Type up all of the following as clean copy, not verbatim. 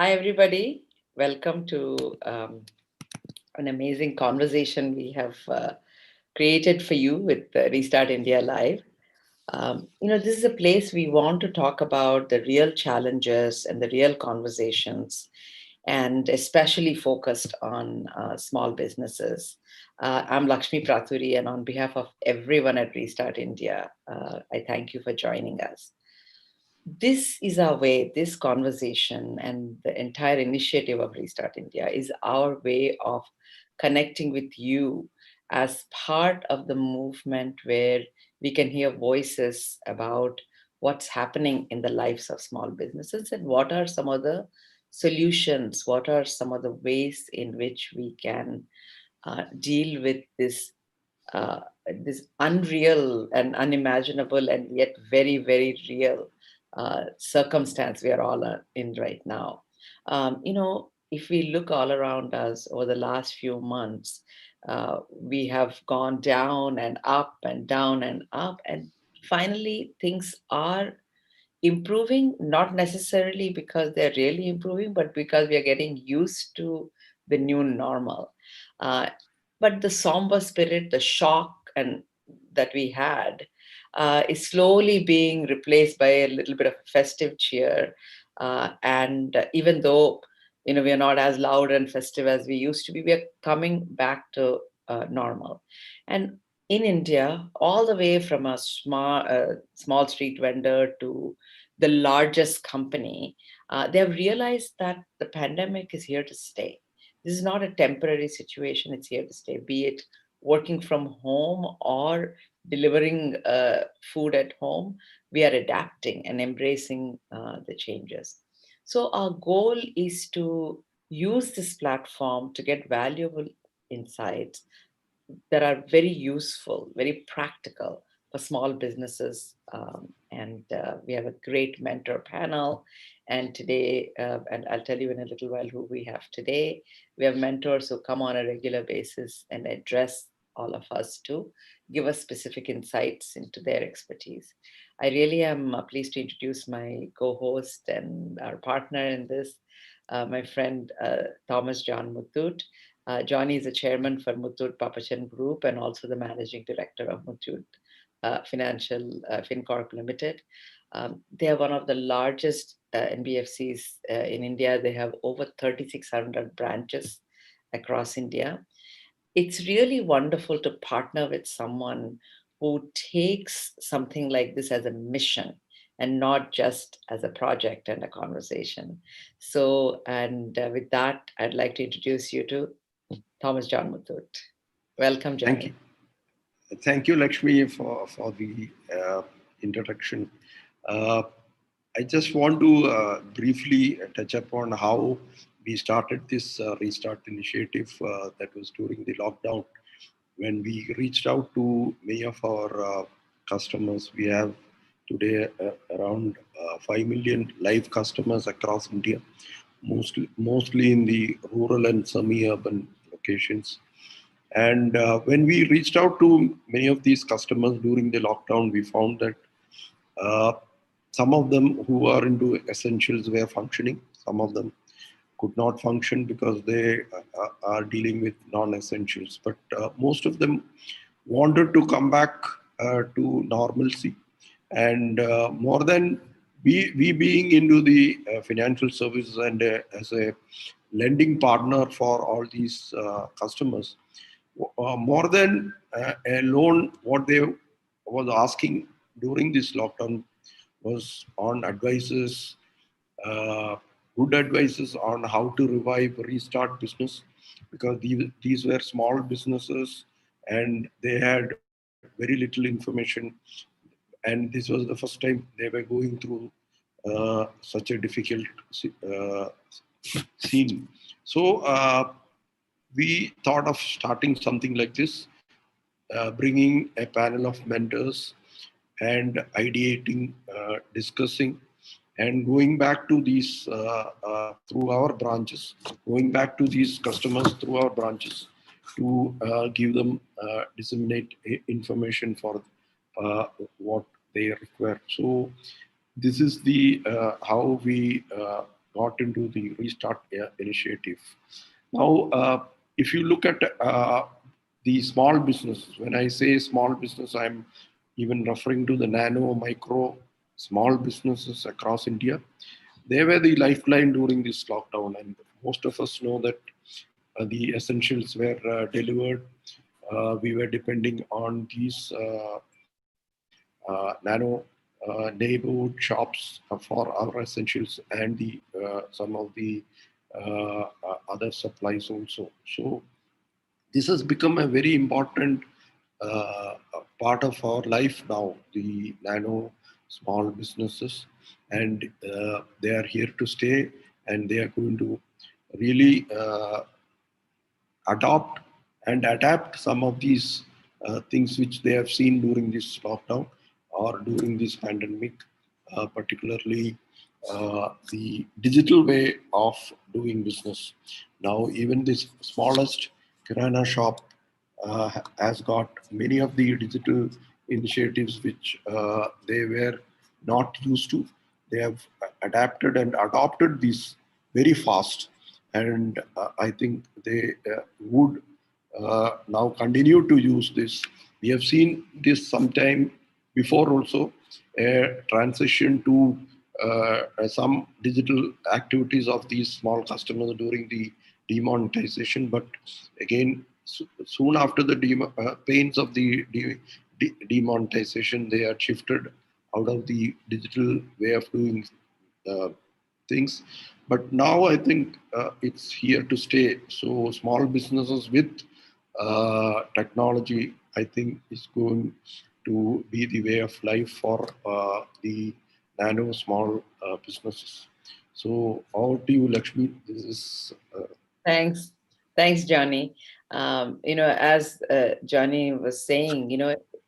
Hi, everybody. Welcome to an amazing conversation we have created for you with Restart India Live. This is a place we want to talk about the real challenges and the real conversations, and especially focused on small businesses. I'm Lakshmi Pratury, and on behalf of everyone at Restart India, I thank you for joining us. This is our way, this conversation and the entire initiative of Restart India is our way of connecting with you as part of the movement where we can hear voices about what's happening in the lives of small businesses and what are some of the solutions, what are some of the ways in which we can deal with this unreal and unimaginable and yet very, very real circumstance we are all in right now. If we look all around us over the last few months, we have gone down and up and down and up, and finally things are improving, not necessarily because they're really improving, but because we are getting used to the new normal. Uh, but the somber spirit, the shock and that we had is slowly being replaced by a little bit of festive cheer. And even though we are not as loud and festive as we used to be, we are coming back to normal. And in India, all the way from a small street vendor to the largest company, they have realized that the pandemic is here to stay. This is not a temporary situation, it's here to stay, be it working from home or delivering food at home. We are adapting and embracing the changes. So, our goal is to use this platform to get valuable insights that are very useful, very practical for small businesses. And we have a great mentor panel. And today, and I'll tell you in a little while who we have today, we have mentors who come on a regular basis and address all of us to give us specific insights into their expertise. I really am pleased to introduce my co host and our partner in this, my friend Thomas John Muthoot. Johnny is a chairman for Muthoot Pappachan Group and also the managing director of Muthoot FinCorp Limited. They are one of the largest NBFCs in India. They have over 3,600 branches across India. It's really wonderful to partner with someone who takes something like this as a mission and not just as a project and a conversation. So, and with that, I'd like to introduce you to Thomas John Muthoot. Welcome, Thank you. Johnny. Thank you, Lakshmi, for the introduction. Uh, I just want to briefly touch upon how we started this restart initiative that was during the lockdown. When we reached out to many of our customers, we have today around 5 million live customers across India, mostly in the rural and semi-urban locations. And when we reached out to many of these customers during the lockdown, we found that uh, some of them who are into essentials were functioning. Some of them could not function because they are dealing with non-essentials. But most of them wanted to come back to normalcy. And more than we being into the financial services and as a lending partner for all these customers, more than a loan, what they was asking during this lockdown was on advices, uh, good advices on how to revive, restart business, because these were small businesses and they had very little information. And this was the first time they were going through such a difficult uh, scene. So we thought of starting something like this, bringing a panel of mentors and ideating, discussing, and going back to these through our branches, going back to these customers through our branches to give them disseminate information for uh, what they require. So this is the how we got into the Restart initiative. Now, if you look at the small business, when I say small business, I'm even referring to the nano, micro, small businesses across India. They were the lifeline during this lockdown, and most of us know that the essentials were delivered. We were depending on these nano neighborhood shops for our essentials and the some of the other supplies also. So this has become a very important part of our life now, the nano small businesses, and they are here to stay, and they are going to really adopt and adapt some of these things which they have seen during this lockdown or during this pandemic, particularly the digital way of doing business. Now, even this smallest kirana shop has got many of the digital initiatives which they were not used to. They have adapted and adopted these very fast, and I think they would now continue to use this. We have seen this sometime before also, a transition to some digital activities of these small customers during the demonetization. But again, soon after the pains of the demonetization, they are shifted out of the digital way of doing uh, things. But now I think it's here to stay. So small businesses with technology, I think, is going to be the way of life for the nano small businesses. So over to you, Lakshmi. This is Thanks. Thanks, Johnny. As Johnny was saying,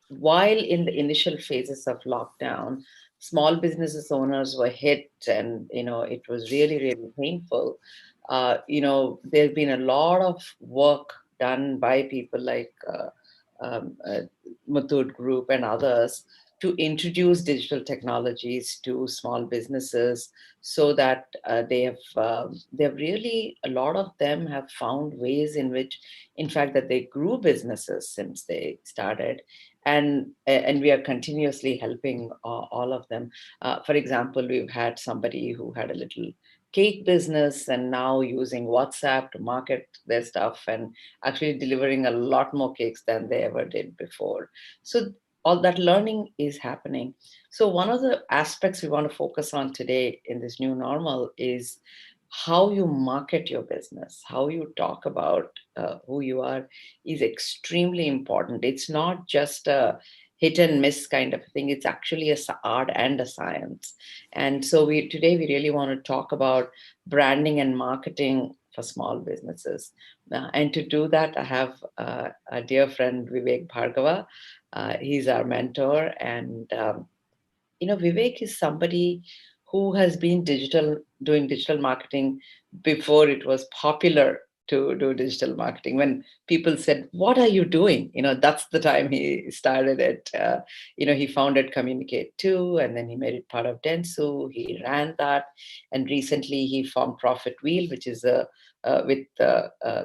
while in the initial phases of lockdown, small businesses owners were hit and, it was really, really painful. There's been a lot of work done by people like Muthoot Group and others to introduce digital technologies to small businesses so that they've really, a lot of them have found ways in which, in fact, that they grew businesses since they started, and we are continuously helping all of them. For example, we've had somebody who had a little cake business and now using WhatsApp to market their stuff and actually delivering a lot more cakes than they ever did before. So all that learning is happening. So one of the aspects we want to focus on today in this new normal is how you market your business, how you talk about who you are is extremely important. It's not just a hit and miss kind of thing. It's actually art and a science. And so we really want to talk about branding and marketing for small businesses. And to do that, I have a dear friend, Vivek Bhargava. He's our mentor, and Vivek is somebody who has been doing digital marketing before it was popular to do digital marketing. When people said, "What are you doing?" That's the time he started it. He founded Communicate too, and then he made it part of Dentsu. He ran that, and recently he formed Profit Wheel, which is a with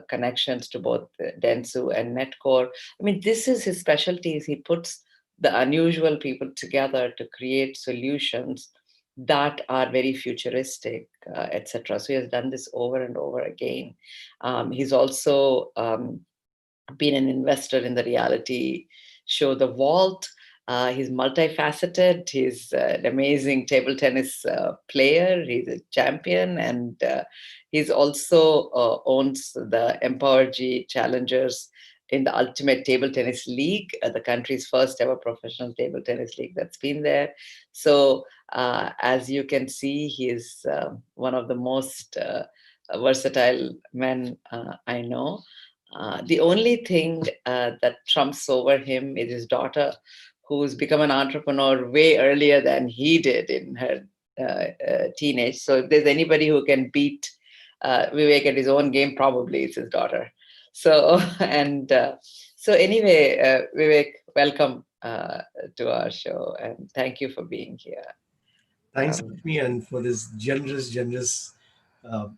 connections to both Dentsu and Netcore. I mean, this is his specialty. Is he puts the unusual people together to create solutions that are very futuristic, etc. So he has done this over and over again. He's also been an investor in the reality show The Vault. He's multifaceted. He's an amazing table tennis player. He's a champion, and he's also owns the Empower G Challengers in the Ultimate Table Tennis League, the country's first ever professional table tennis league that's been there. So, as you can see, he is one of the most versatile men I know. The only thing that trumps over him is his daughter, who's become an entrepreneur way earlier than he did in her teenage. So if there's anybody who can beat Vivek at his own game, probably it's his daughter. So and so anyway, Vivek, welcome to our show, and thank you for being here. Thanks, Um, Lakshmi, and for this generous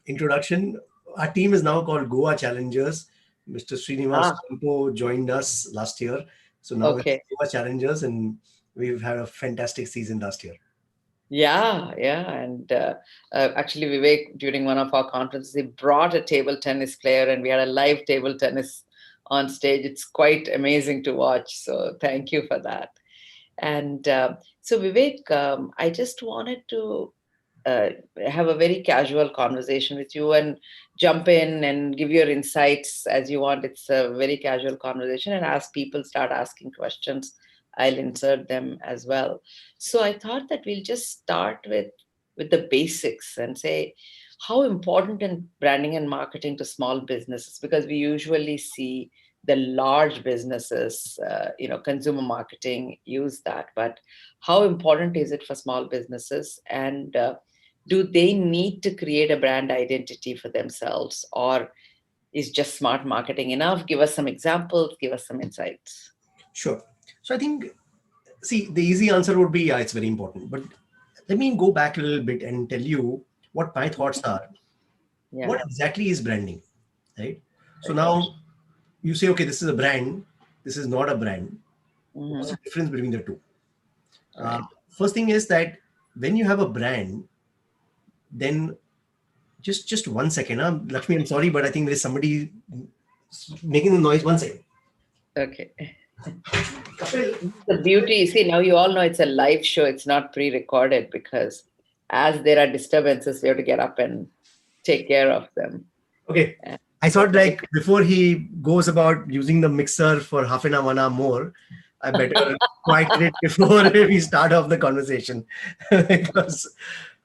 introduction. Our team is now called Goa Challengers. Mr. Srinivas Ah, Kampo joined us last year. So now it's okay. Goa Challengers, and we've had a fantastic season last year. Yeah, yeah. And actually, Vivek, during one of our conferences, he brought a table tennis player and we had a live table tennis on stage. It's quite amazing to watch. So thank you for that. And so, Vivek, I just wanted to uh, have a very casual conversation with you and jump in and give your insights as you want. It's a very casual conversation, and as people start asking questions, I'll insert them as well. So I thought that we'll just start with the basics and say how important in branding and marketing to small businesses, because we usually see the large businesses, consumer marketing use that, but how important is it for small businesses, and do they need to create a brand identity for themselves, or is just smart marketing enough? Give us some examples, give us some insights. Sure. So I think, see, the easy answer would be, yeah, it's very important. But let me go back a little bit and tell you what my thoughts are. Yeah. What exactly is branding, right? So Right. now you say, okay, this is a brand, this is not a brand. What's Hmm. the difference between the two? Uh, Right. First thing is that when you have a brand, then just 1 second. Lakshmi, I'm sorry, but I think there's somebody making the noise. 1 second. Okay. Kapil. The beauty, see, now you all know it's a live show, it's not pre-recorded, because as there are disturbances, we have to get up and take care of them. Okay. And I thought so, like before he goes about using the mixer for half an hour, 1 hour more, I better quieten it before we start off the conversation. Because,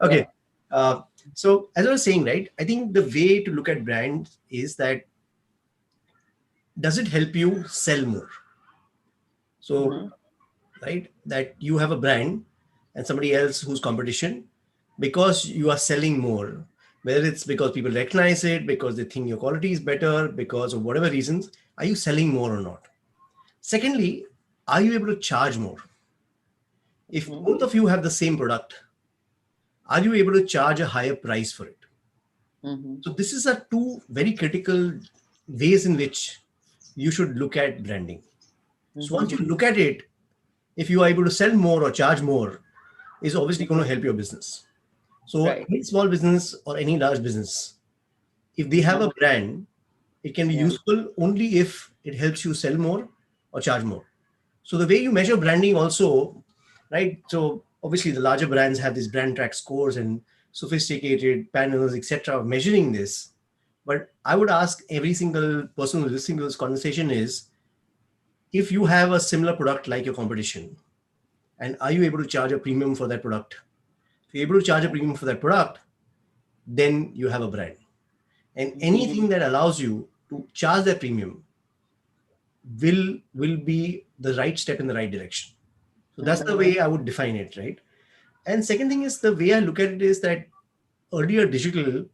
yeah. okay. Uh, so as I was saying, right, I think the way to look at brands is that does it help you sell more? So, Hmm. right, that you have a brand and somebody else who's competition, because you are selling more, whether it's because people recognize it, because they think your quality is better, because of whatever reasons, are you selling more or not? Secondly, are you able to charge more? If Hmm. both of you have the same product, are you able to charge a higher price for it? Hmm. So this is a two very critical ways in which you should look at branding. So once Hmm. you look at it, if you are able to sell more or charge more, is obviously going to help your business. So Right. any small business or any large business, if they have Hmm. a brand, it can be Yeah. useful only if it helps you sell more or charge more. So the way you measure branding also, right? So obviously the larger brands have these brand track scores and sophisticated panels, etc., of measuring this. But I would ask every single person who's listening to this conversation is, if you have a similar product like your competition, and are you able to charge a premium for that product? If you're able to charge a premium for that product, then you have a brand. And Hmm. anything that allows you to charge that premium will be the right step in the right direction. So that's the Hmm. way I would define it, right? And second thing is, the way I look at it is that earlier digital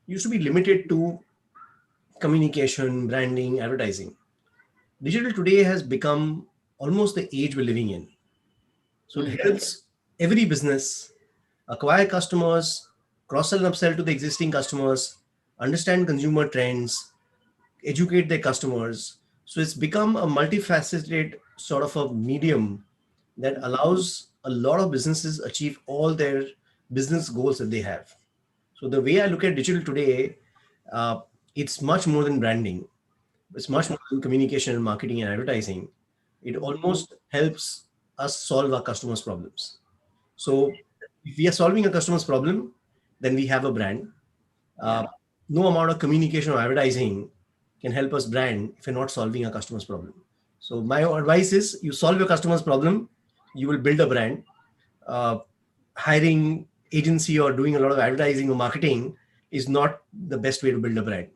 used to be limited to communication, branding, advertising. Digital today has become almost the age we're living in. So it Hmm. helps every business acquire customers, cross sell and upsell to the existing customers, understand consumer trends, educate their customers. So it's become a multifaceted sort of a medium that allows a lot of businesses achieve all their business goals that they have. So the way I look at digital today, uh, it's much more than branding. It's much Yeah. more than communication and marketing and advertising. It Hmm. almost helps us solve our customers' problems. So if we are solving a customer's problem, then we have a brand. Yeah. Uh, no amount of communication or advertising can help us brand if you're not solving a customer's problem. So my advice is, you solve your customer's problem, you will build a brand. Uh, Hiring agency or doing a lot of advertising or marketing is not the best way to build a brand.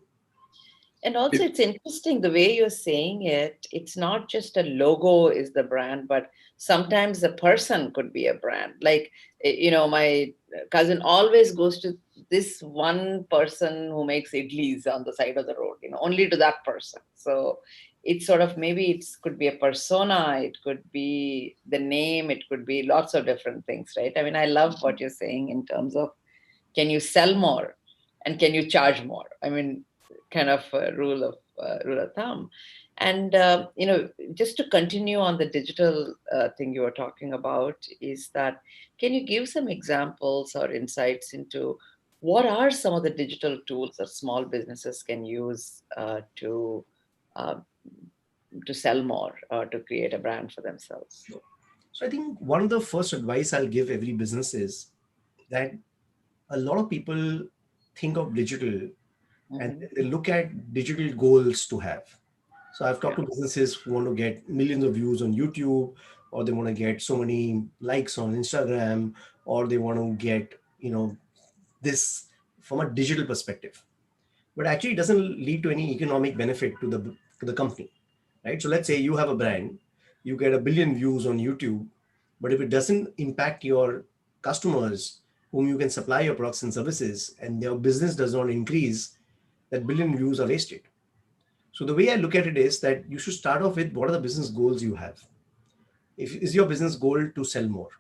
And also, it's interesting the way you're saying it. It's not just a logo is the brand, but sometimes a person could be a brand. Like, my cousin always goes to this one person who makes idlis on the side of the road, only to that person. So it's sort of, maybe it could be a persona, it could be the name, it could be lots of different things, right? I mean, I love what you're saying in terms of, can you sell more? and can you charge more? I mean, kind of a rule of thumb. And just to continue on the digital thing you were talking about, is that can you give some examples or insights into what are some of the digital tools that small businesses can use uh, to sell more or to create a brand for themselves? Sure. So I think one of the first advice I'll give every business is that a lot of people think of digital and Hmm. they look at digital goals to have. So I've talked Yeah. to businesses who want to get millions of views on YouTube, or they want to get so many likes on Instagram, or they want to get, this from a digital perspective. But actually it doesn't lead to any economic benefit to the company, right? So let's say you have a brand, you get a billion views on YouTube, but if it doesn't impact your customers whom you can supply your products and services, and their business does not increase, that billion views are wasted. So the way I look at it is that you should start off with what are the business goals you have. If is your business goal to sell more?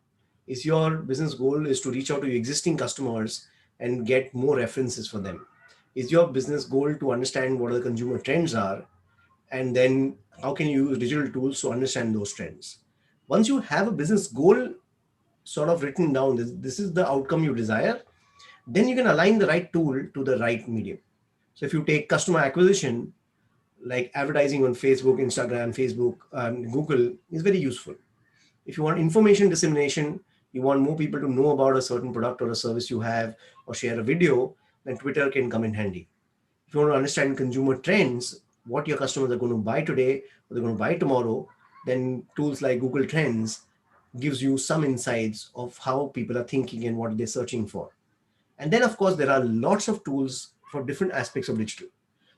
Is your business goal is to reach out to your existing customers and get more references for them? Is your business goal to understand what the consumer trends are, and then how can you use digital tools to understand those trends? Once you have a business goal sort of written down, this is the outcome you desire, then you can align the right tool to the right medium. So if you take customer acquisition, like advertising on Facebook, Instagram, Facebook, Google is very useful. If you want information dissemination, you want more people to know about a certain product or a service you have, or share a video, then Twitter can come in handy. If you want to understand consumer trends, what your customers are going to buy today, what they're going to buy tomorrow, then tools like Google Trends gives you some insights of how people are thinking and what they're searching for. And then, of course, there are lots of tools for different aspects of digital.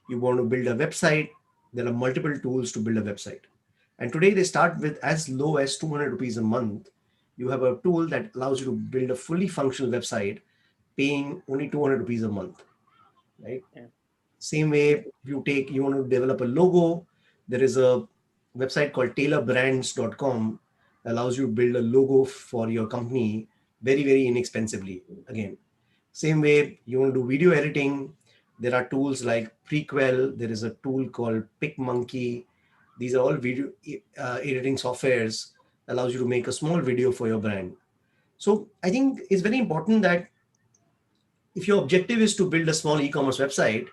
You want to build a website, there are multiple tools to build a website. And today they start with as low as 200 rupees a month. You have a tool that allows you to build a fully functional website paying only 200 rupees a month, right? Yeah. Same way, you want to develop a logo, there is a website called tailorbrands.com that allows you to build a logo for your company very, very inexpensively. Again, same way, you want to do video editing, there are tools like Prequel, there is a tool called PicMonkey. These are all video editing softwares that allows you to make a small video for your brand. So I think it's very important that if your objective is to build a small e-commerce website,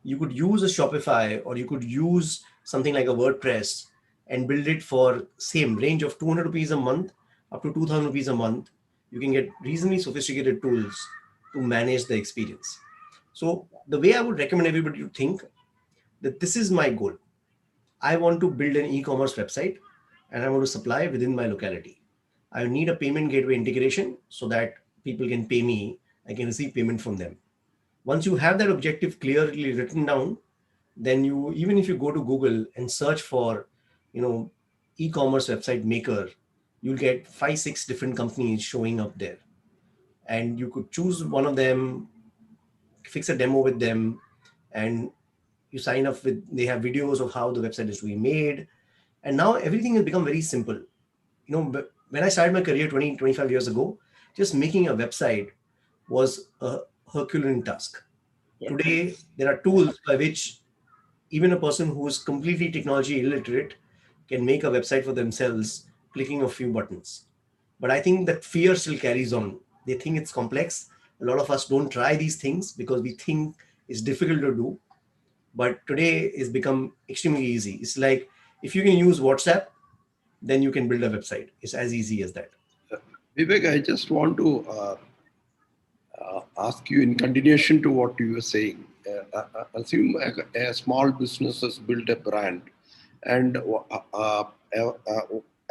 you could use a Shopify, or you could use something like a WordPress and build it for same range of 200 rupees a month up to 2000 rupees a month. You can get reasonably sophisticated tools to manage the experience. So the way I would recommend everybody to think that this is my goal. I want to build an e-commerce website and I want to supply within my locality. I need a payment gateway integration so that people can pay me, I can receive payment from them. Once you have that objective clearly written down, then you, even if you go to Google and search for, you know, e-commerce website maker, you'll get 5, 6 different companies showing up there. And you could choose one of them, fix a demo with them, and you sign up with, they have videos of how the website is to be made. And now everything has become very simple. When I started my career 20, 25 years ago, just making a website was a Herculean task. Yeah. Today, there are Yeah. tools by which even a person who is completely technology illiterate can make a website for themselves, clicking a few buttons. But I think that fear still carries on. They think it's complex. A lot of us don't try these things because we think it's difficult to do. But today it's become extremely easy. It's like if you can use WhatsApp, then you can build a website. It's as easy as that. Vivek, I just want to ask you in continuation to what you were saying. Assume a small business has built a brand, and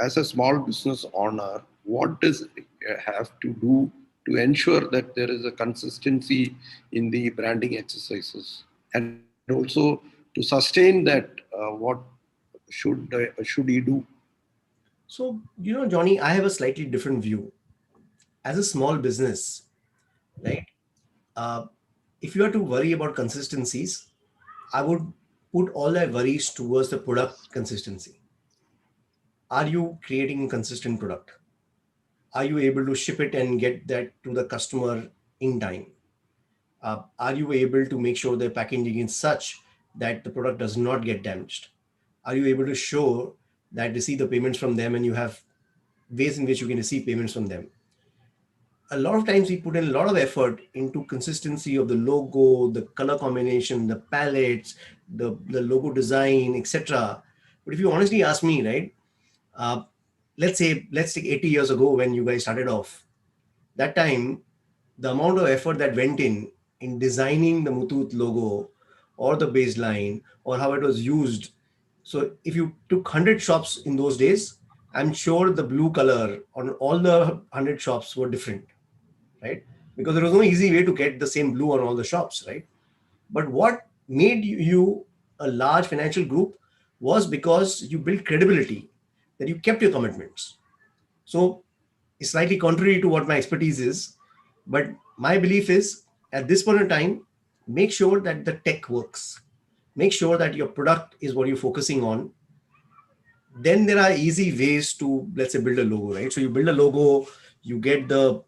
as a small business owner, what does it have to do to ensure that there is a consistency in the branding exercises, and also to sustain that? What should he do? So, Johnny, I have a slightly different view. As a small business, right? Uh, if you are to worry about consistencies, I would put all my worries towards the product consistency. Are you creating a consistent product? Are you able to ship it and get that to the customer in time? Are you able to make sure the packaging is such that the product does not get damaged? Are you able to show that receive the payments from them and you have ways in which you can receive payments from them? A lot of times we put in a lot of effort into consistency of the logo, the color combination, the palettes, the logo design, etc. But if you honestly ask me, right, uh, let's take 80 years ago when you guys started off. That time, the amount of effort that went in designing the Muthoot logo or the baseline or how it was used. So if you took 100 shops in those days, I'm sure the blue color on all the 100 shops were different, right? Because there was no easy way to get the same blue on all the shops, right? But what made you a large financial group was because you built credibility, that you kept your commitments. So it's slightly contrary to what my expertise is, but my belief is at this point in time, make sure that the tech works. Make sure that your product is what you're focusing on. Then there are easy ways to, let's say, build a logo, right? So you build a logo, you get the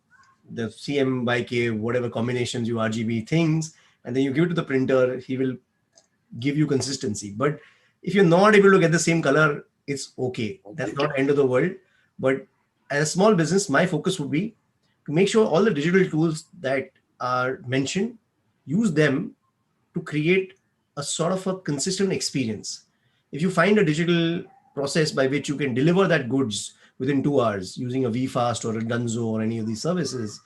CM by K, whatever combinations you RGB things, and then you give it to the printer. He will give you consistency. But if you're not able to get the same color, it's okay. That's not end of the world. But as a small business, my focus would be to make sure all the digital tools that are mentioned, use them to create a sort of a consistent experience. If you find a digital process by which you can deliver that goods within 2 hours using a VFast or a Dunzo or any of these services,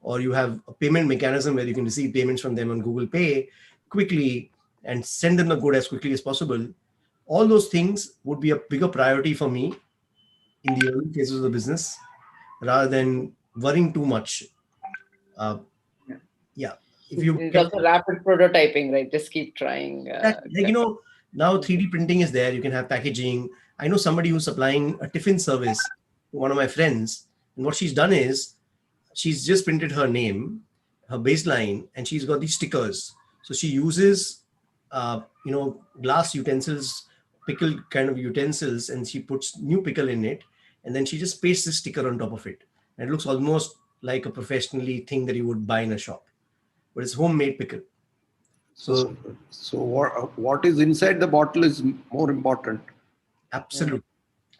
or you have a payment mechanism where you can receive payments from them on Google Pay quickly and send them the good as quickly as possible, all those things would be a bigger priority for me in the early phases of the business rather than worrying too much. Uh, Yeah. yeah, if you It's kept also rapid prototyping, right? Just keep trying. that, like, now 3D printing is there, you can have packaging. I know somebody who's supplying a tiffin service to one of my friends, and what she's done is she's just printed her name, her baseline, and she's got these stickers. So she uses, glass utensils, pickle kind of utensils, and she puts new pickle in it, and then she just pastes this sticker on top of it, and it looks almost like a professionally thing that you would buy in a shop, but it's homemade pickle. So So what is inside the bottle is more important. absolutely,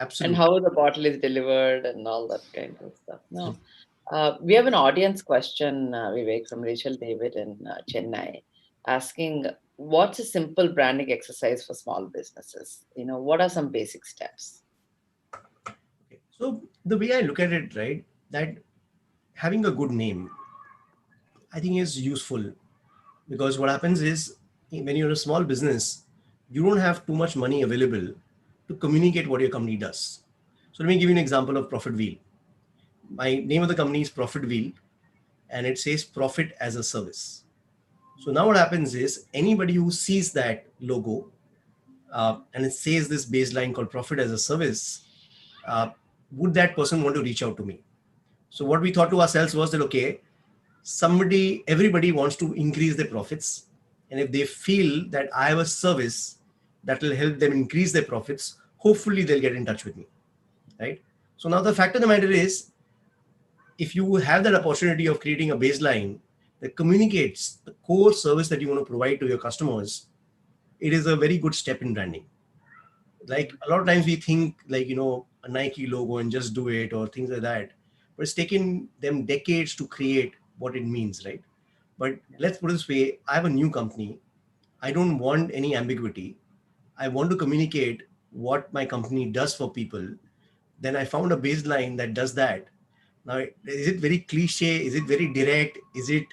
And absolutely. how the bottle is delivered and all that kind of stuff. No, we have an audience question, Vivek, from Rachel David in Chennai, asking, what's a simple branding exercise for small businesses? What are some basic steps? Okay. So the way I look at it, right, that having a good name, I think is useful, because what happens is when you're a small business, you don't have too much money available to communicate what your company does. So let me give you an example of Profit Wheel. My name of the company is Profit Wheel, and it says profit as a service. So now what happens is anybody who sees that logo, and it says this baseline called profit as a service, uh, would that person want to reach out to me? So what we thought to ourselves was that, okay, everybody wants to increase their profits. And if they feel that I have a service that will help them increase their profits, hopefully they'll get in touch with me, right? So now the fact of the matter is, if you have that opportunity of creating a baseline that communicates the core service that you want to provide to your customers, it is a very good step in branding. Like a lot of times we think like, a Nike logo and just do it or things like that, but it's taken them decades to create what it means, right? But let's put it this way, I have a new company. I don't want any ambiguity. I want to communicate what my company does for people. Then I found a baseline that does that. Now, is it very cliche? Is it very direct? Is it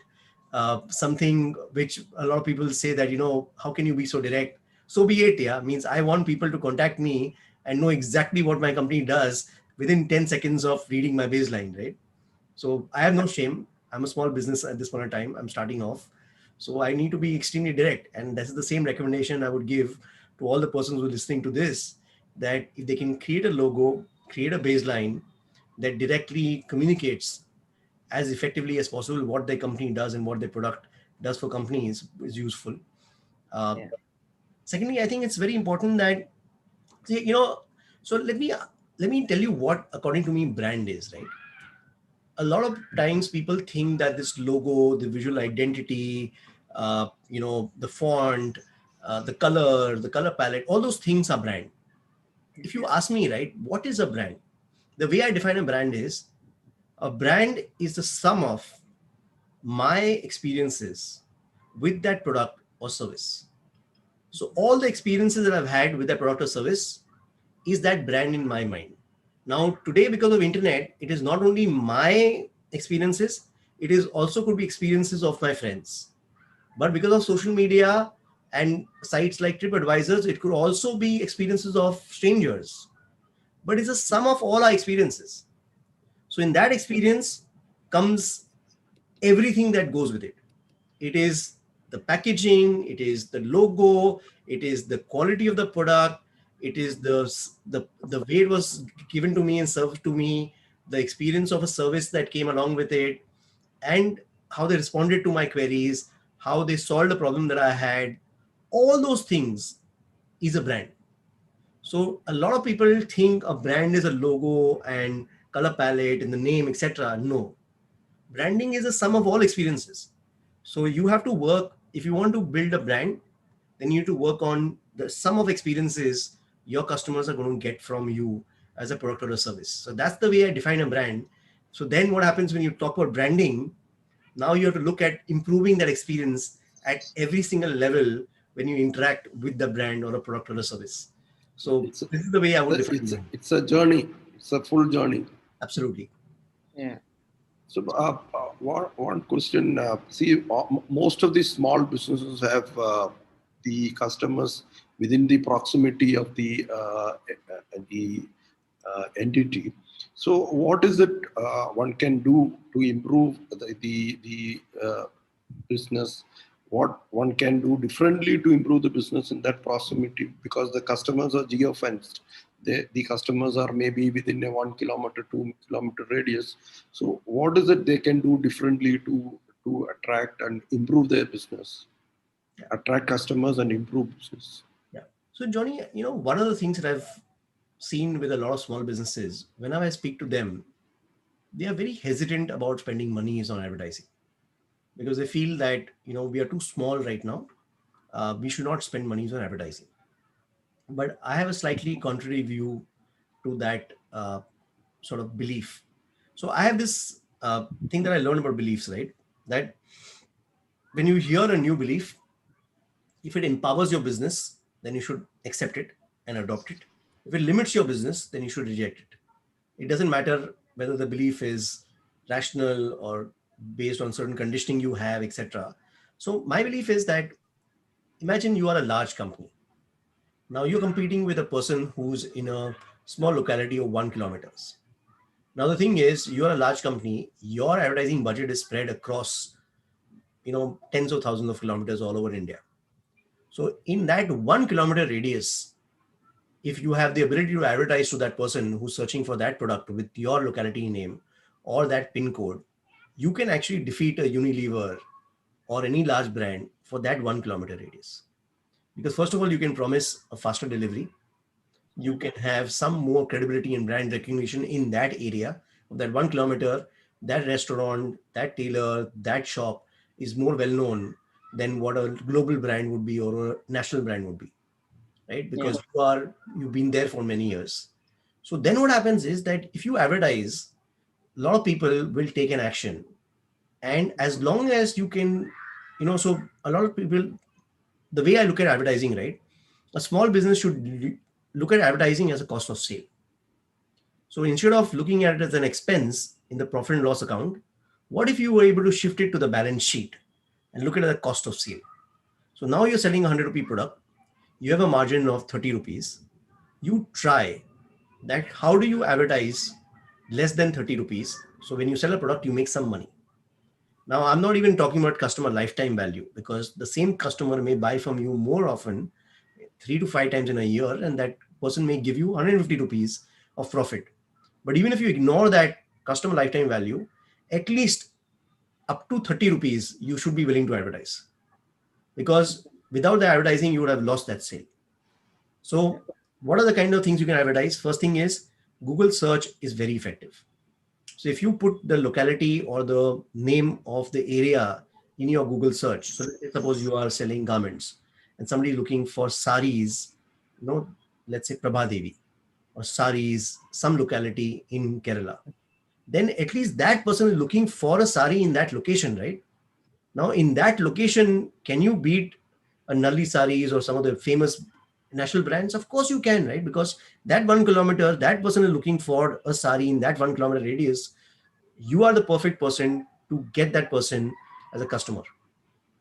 something which a lot of people say that, how can you be so direct? So be it, yeah. Means I want people to contact me and know exactly what my company does within 10 seconds of reading my baseline, right? So I have no shame. I'm a small business at this point in time. I'm starting off. So I need to be extremely direct. And that's the same recommendation I would give to all the persons who are listening to this, that if they can create a logo, create a baseline that directly communicates as effectively as possible what their company does and what their product does for companies is useful. Uh, Yeah. Secondly, I think it's very important that, see, so let me tell you what, according to me, brand is, right? a lot of times people think that this logo, the visual identity, the font, the color palette, all those things are brand. If you ask me, right, what is a brand? The way I define a brand is, a brand is the sum of my experiences with that product or service. So all the experiences that I've had with that product or service is that brand in my mind. Now today, because of internet, it is not only my experiences, it is also could be experiences of my friends. But because of social media and sites like TripAdvisors, it could also be experiences of strangers. But it's a sum of all our experiences. So in that experience comes everything that goes with it. It is the packaging, it is the logo, it is the quality of the product, it is the way it was given to me and served to me, the experience of a service that came along with it, and how they responded to my queries, how they solved the problem that I had. All those things is a brand. So a lot of people think a brand is a logo and color palette and the name, etc. No, branding is a sum of all experiences. So you have to work, if you want to build a brand, then you need to work on the sum of experiences your customers are going to get from you as a product or a service. So that's the way I define a brand. So then what happens when you talk about branding, now you have to look at improving that experience at every single level when you interact with the brand or a product or a service. So It's a, this is the way I would define brand. it's a journey. It's a full journey. Absolutely. Yeah. So one question. See, most of these small businesses have the customers within the proximity of the entity. So what is it one can do to improve the business? What one can do differently to improve the business in that proximity, because the customers are geofenced. The customers are maybe within a 1 kilometer, 2 kilometer radius. So what is it they can do differently to attract and improve their business, Yeah. attract customers and improve business? Yeah. So Johnny, one of the things that I've seen with a lot of small businesses, whenever I speak to them, they are very hesitant about spending monies on advertising because they feel that, we are too small right now. We should not spend monies on advertising. But I have a slightly contrary view to that sort of belief. So I have this thing that I learned about beliefs, right? That when you hear a new belief, if it empowers your business, then you should accept it and adopt it. If it limits your business, then you should reject it. It doesn't matter whether the belief is rational or based on certain conditioning you have, etc. So my belief is that, imagine you are a large company. Now you're competing with a person who's in a small locality of 1 kilometers. Now the thing is, you're a large company, your advertising budget is spread across, tens of thousands of kilometers all over India. So in that 1 kilometer radius, if you have the ability to advertise to that person who's searching for that product with your locality name or that pin code, you can actually defeat a Unilever or any large brand for that 1 kilometer radius. Because first of all, you can promise a faster delivery. You can have some more credibility and brand recognition in that area of that 1 kilometer. That restaurant, that tailor, that shop is more well known than what a global brand would be or a national brand would be, right? Yeah. Because you've been there for many years. So then what happens is that if you advertise, a lot of people will take an action. And as long as you can, so a lot of people, the way I look at advertising, right? A small business should look at advertising as a cost of sale. So instead of looking at it as an expense in the profit and loss account, what if you were able to shift it to the balance sheet and look at it as a cost of sale? So now you're selling a 100 rupee product. You have a margin of 30 rupees. You try that. How do you advertise less than 30 rupees? So when you sell a product, you make some money. Now, I'm not even talking about customer lifetime value, because the same customer may buy from you more often, 3 to 5 times in a year, and that person may give you 150 rupees of profit. But even if you ignore that customer lifetime value, at least up to 30 rupees, you should be willing to advertise, because without the advertising, you would have lost that sale. So what are the kind of things you can advertise? First thing is, Google search is very effective. So if you put the locality or the name of the area in your Google search, so let's suppose you are selling garments and somebody looking for saris, let's say Prabha Devi, or saris, some locality in Kerala, then at least that person is looking for a sari in that location, right? Now, in that location, can you beat a Nalli saris or some of the famous national brands? Of course you can, right? Because that 1 kilometer, that person is looking for a sari in that 1 kilometer radius. You are the perfect person to get that person as a customer,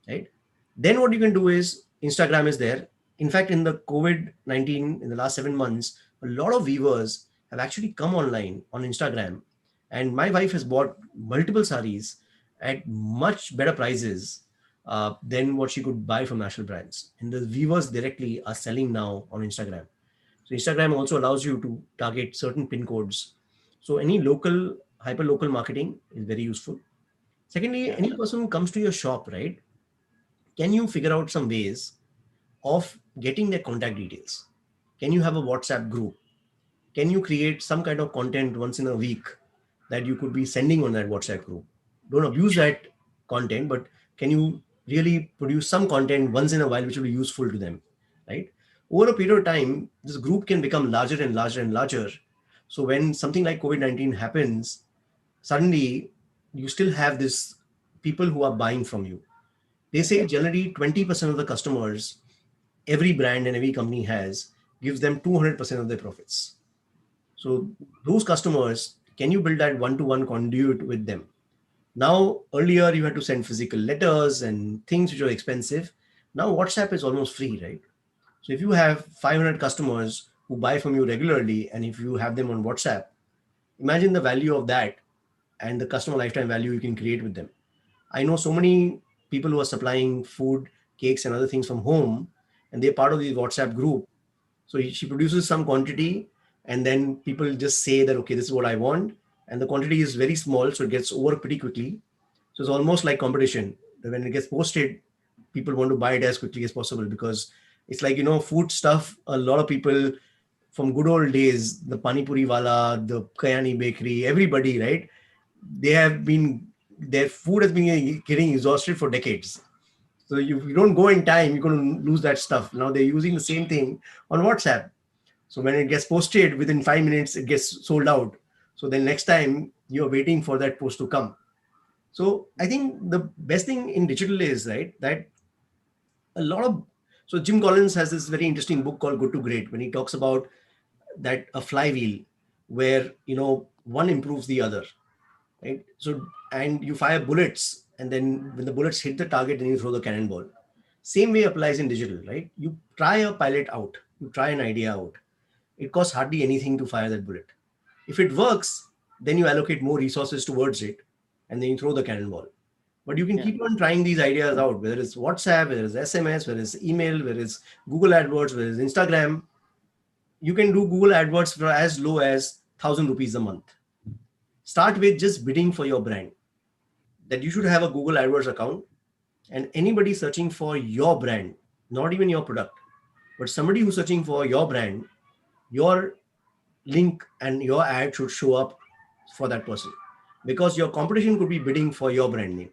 right? Then what you can do is Instagram is there. In fact, in the COVID-19, in the last 7 months, a lot of weavers have actually come online on Instagram. And my wife has bought multiple saris at much better prices than what she could buy from national brands. And the weavers directly are selling now on Instagram. So Instagram also allows you to target certain pin codes. So any local, hyper local marketing is very useful. Secondly, Yeah. any person who comes to your shop, right? Can you figure out some ways of getting their contact details? Can you have a WhatsApp group? Can you create some kind of content once in a week that you could be sending on that WhatsApp group? Don't abuse that content, but can you really produce some content once in a while which will be useful to them, right? Over a period of time, this group can become larger and larger and larger. So when something like COVID-19 happens, suddenly you still have this people who are buying from you. They say generally 20% of the customers every brand and every company has gives them 200% of their profits. So those customers, can you build that one-to-one conduit with them? Now, earlier you had to send physical letters and things which are expensive. Now WhatsApp is almost free, right? So if you have 500 customers who buy from you regularly, and if you have them on WhatsApp, imagine the value of that and the customer lifetime value you can create with them. I know so many people who are supplying food, cakes, and other things from home, and they're part of the WhatsApp group. So she produces some quantity, and then people just say that, okay, this is what I want. And the quantity is very small, so it gets over pretty quickly. So it's almost like competition. When it gets posted, people want to buy it as quickly as possible because it's like, food stuff. A lot of people from good old days, the Pani Puri wala, the Kayani bakery, everybody, right? They have been, their food has been getting exhausted for decades. So if you don't go in time, you're going to lose that stuff. Now they're using the same thing on WhatsApp. So when it gets posted, within 5 minutes, it gets sold out. So then next time you're waiting for that post to come. So I think the best thing in digital is, right, that a lot of, so Jim Collins has this very interesting book called Good to Great, when he talks about that a flywheel where, one improves the other, right? So, and you fire bullets, and then when the bullets hit the target, then you throw the cannonball. Same way applies in digital, right? You try a pilot out, you try an idea out. It costs hardly anything to fire that bullet. If it works, then you allocate more resources towards it, and then you throw the cannonball. But you can Yeah. keep on trying these ideas out, whether it's WhatsApp, whether it's SMS, whether it's email, whether it's Google AdWords, whether it's Instagram. You can do Google AdWords for as low as 1,000 rupees a month. Start with just bidding for your brand. That you should have a Google AdWords account, and anybody searching for your brand, not even your product, but somebody who's searching for your brand, your link and your ad should show up for that person, because your competition could be bidding for your brand name.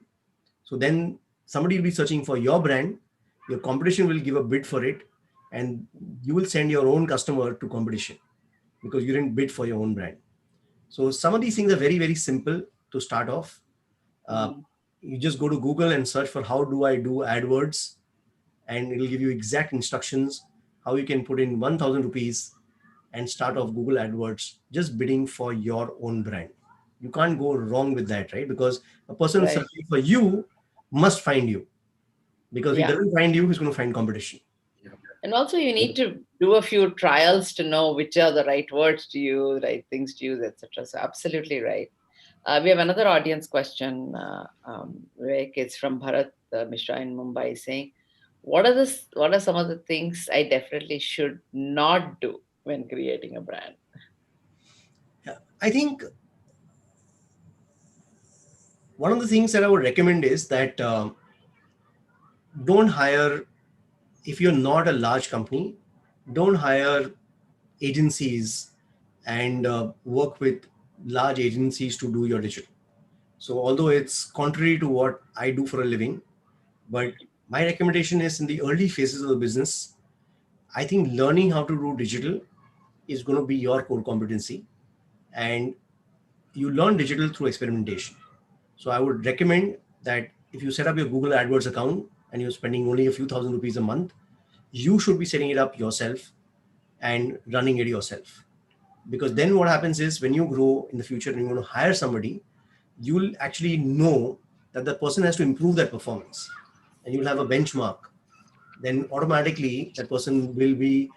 So then somebody will be searching for your brand, your competition will give a bid for it, and you will send your own customer to competition because you didn't bid for your own brand. So some of these things are very, very simple to start off. Uh, Mhm. you just go to Google and search for how do I do AdWords, and it'll give you exact instructions how you can put in 1,000 rupees and start off Google AdWords just bidding for your own brand. You can't go wrong with that, right? Because a person Right. searching for you must find you, because if he Yeah. doesn't find you, he's going to find competition. Yeah. And also, you need to do a few trials to know which are the right words to use, right things to use, etc. So, absolutely right. We have another audience question, Vivek. It's from Bharat Mishra in Mumbai, saying, What are some of the things I definitely should not do when creating a brand?" Yeah. I think one of the things that I would recommend is that don't hire, if you're not a large company, don't hire agencies and work with large agencies to do your digital. So although it's contrary to what I do for a living, but my recommendation is in the early phases of the business, I think learning how to do digital is going to be your core competency. And you learn digital through experimentation. So I would recommend that if you set up your Google AdWords account and you're spending only a few thousand rupees a month, you should be setting it up yourself and running it yourself. Because then what happens is when you grow in the future and you want to hire somebody, you'll actually know that the person has to improve that performance and you'll have a benchmark. Then automatically that person will be,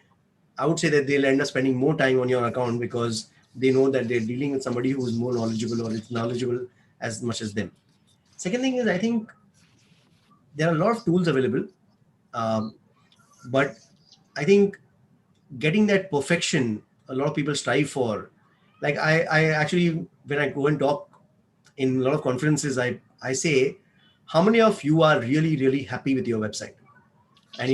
I would say that they'll end up spending more time on your account because they know that they're dealing with somebody who is more knowledgeable or is knowledgeable as much as them. Second thing is, I think there are a lot of tools available, um, but I think getting that perfection, a lot of people strive for. Like I actually, when I go and talk in a lot of conferences, I say, how many of you are really, really happy with your website? And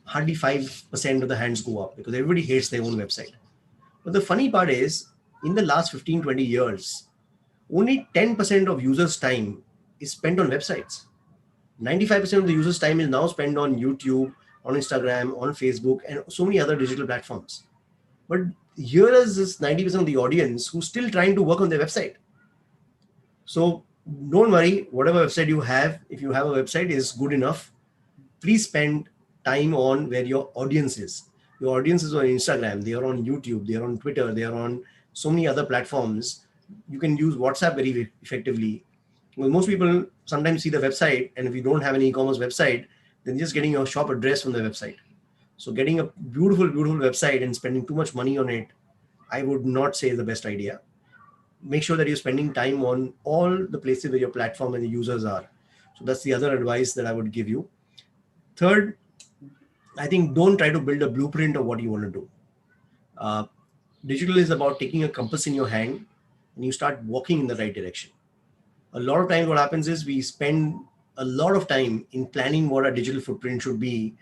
hardly 5% of the hands go up because everybody hates their own website. But the funny part is, in the last 15, 20 years, only 10% of users' time is spent on websites. 95% of the users' time is now spent on YouTube, on Instagram, on Facebook, and so many other digital platforms. But here is this 90% of the audience who's still trying to work on their website. So don't worry, whatever website you have, if you have a website, is good enough. Please spend time on where your audience is. Your audience is on Instagram, they are on YouTube, they are on Twitter, they are on so many other platforms. You can use WhatsApp very effectively. Well, most people sometimes see the website, and if you don't have an e-commerce website, then just getting your shop address from the website. So getting a beautiful, beautiful website and spending too much money on it, I would not say is the best idea. Make sure that you're spending time on all the places where your platform and the users are. So that's the other advice that I would give you. Third, I think don't try to build a blueprint of what you want to do. Uh, Digital is about taking a compass in your hand and you start walking in the right direction. A lot of times what happens is we spend a lot of time in planning what our digital footprint should be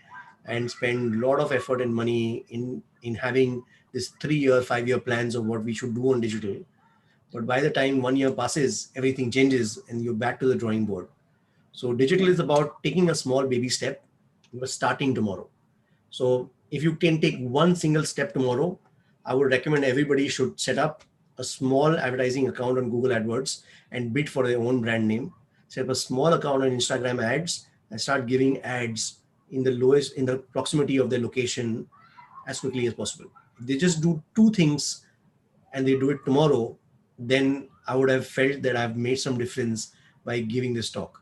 and spend a lot of effort and money in having this 3-year, 5-year plans of what we should do on digital. But by the time 1 year passes, everything changes and you're back to the drawing board. So digital is about taking a small baby step. You're starting tomorrow. So if you can take one single step tomorrow, I would recommend everybody should set up a small advertising account on Google AdWords and bid for their own brand name. Set up a small account on Instagram ads and start giving ads in the proximity of their location as quickly as possible. If they just do two things and they do it tomorrow, then I would have felt that I've made some difference by giving this talk.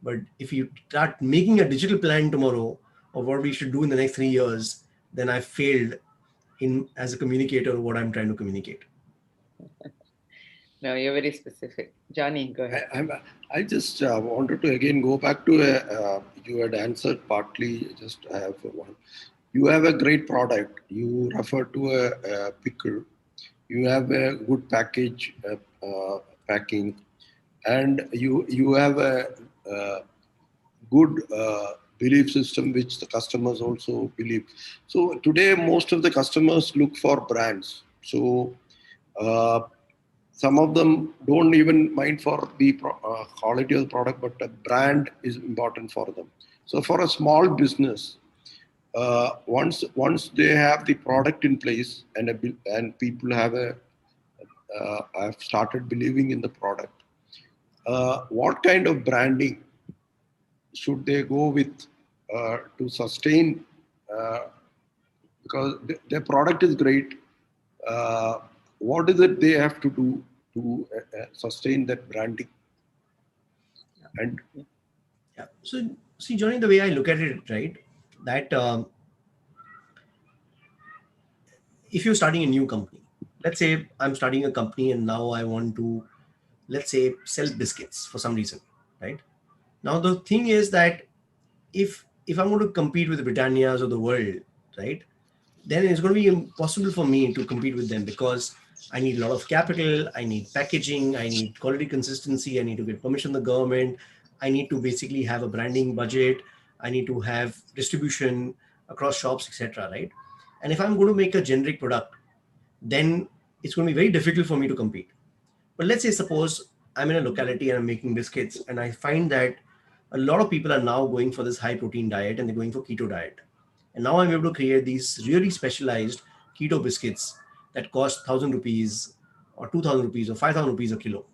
But if you start making a digital plan tomorrow of what we should do in the next 3 years, then I failed in as a communicator of what I'm trying to communicate. No, you're very specific. Johnny, go ahead. I just wanted to again go back to you had answered partly. Just I have one. You have a great product. You refer to a pickle. You have a good package packing, and you have a good belief system which the customers also believe. So today most of the customers look for brands. So uh, some of them don't even mind for the quality of the product, but the brand is important for them. So for a small business, once they have the product in place and people have started believing in the product, what kind of branding should they go with to sustain? Uh, because their product is great. What is it they have to do to sustain that branding? And Yeah. So see, Johnny, the way I look at it, right, that if you're starting a new company, let's say I'm starting a company and now I want to, let's say, sell biscuits for some reason, right? Now the thing is that if I'm going to compete with the Britannias of the world, right, then it's going to be impossible for me to compete with them because I need a lot of capital, I need packaging, I need quality consistency, I need to get permission from the government, I need to basically have a branding budget, I need to have distribution across shops, etc. Right? And if I'm going to make a generic product, then it's going to be very difficult for me to compete. But let's say, suppose I'm in a locality and I'm making biscuits, and I find that a lot of people are now going for this high protein diet and they're going for keto diet. And now I'm able to create these really specialized keto biscuits that cost 1,000 rupees or 2,000 rupees or 5,000 rupees a kilo,